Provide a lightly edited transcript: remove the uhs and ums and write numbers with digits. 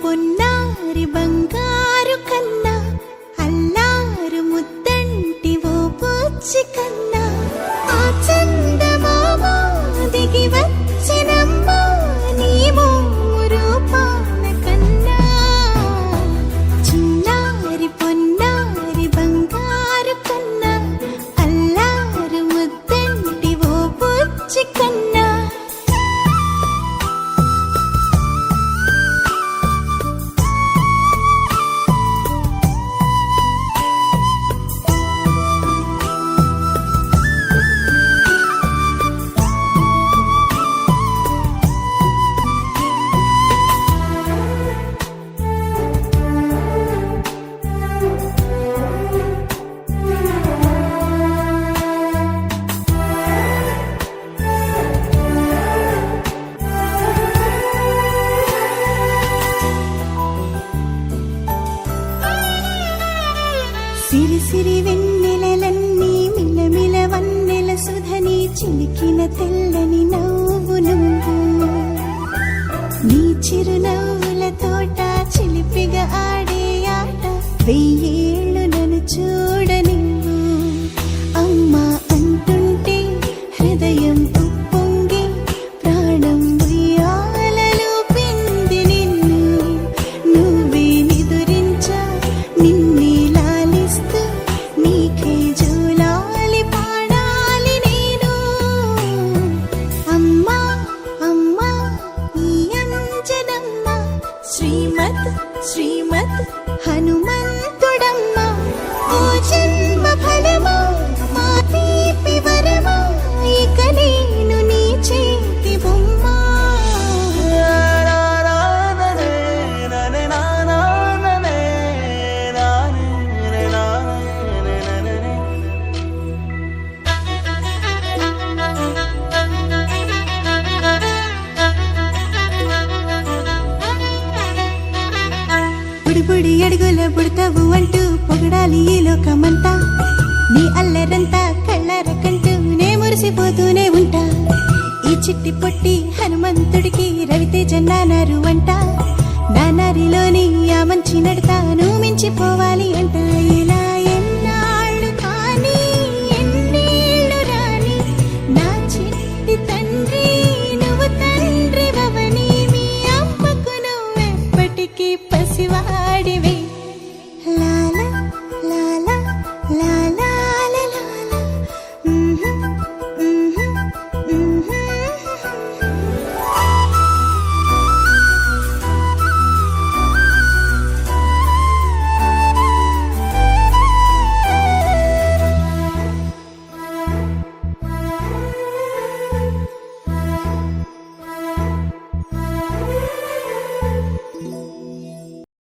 పొన్నారి బంగారు కన్నా అల్లారు ముద్దంటి ఓ బుజ్జి కన్నా ఆ చందమామ దిగి వచ్చినమ్మా నీ మోము రూపాన కన్నా చిన్నారి పొన్నారి బంగారు కన్నా అల్లారు ముద్దంటి ఓ బుజ్జి కన్నా సిరి సిరి వెన్నెలలన్నీ మిలమిల వన్నెల సుధని చిలికిన తెల్లని నవ్వు నువ్వు నీ చిరునవ్వుల తోట చిలిపిగా ఆడే ఆట వెయ్యేళ్ళు నన్ను చూడనివ్వు అమ్మా అంటుంటే హృదయం ఉప్పొంగి ప్రాణం ఉయ్యాలలో పిండి నిన్ను నువ్వే నిదురించా నిన్నే నీకే జూలాలి పాడాలి నేను అమ్మా అమ్మా ఈ అంజనమ్మ శ్రీమత్ శ్రీమత్ హనుమంతుడమ్మ ఓ జన్మ ఫలమా మా తీపి వరమా ఇక నేను నీ చేతి బొమ్మ బుడి అడుగుల బుడతావు అంటూ పొగడాలి ఈ లోకమంతా నీ అల్లరంతా కళ్ళారకంటూ నే మురిసిపోతూనే ఉంటా ఈ చిట్టి పొట్టి హనుమంతుడికి రవితేజ నానారు అంట నానారిలోని ఆ మంచి నడత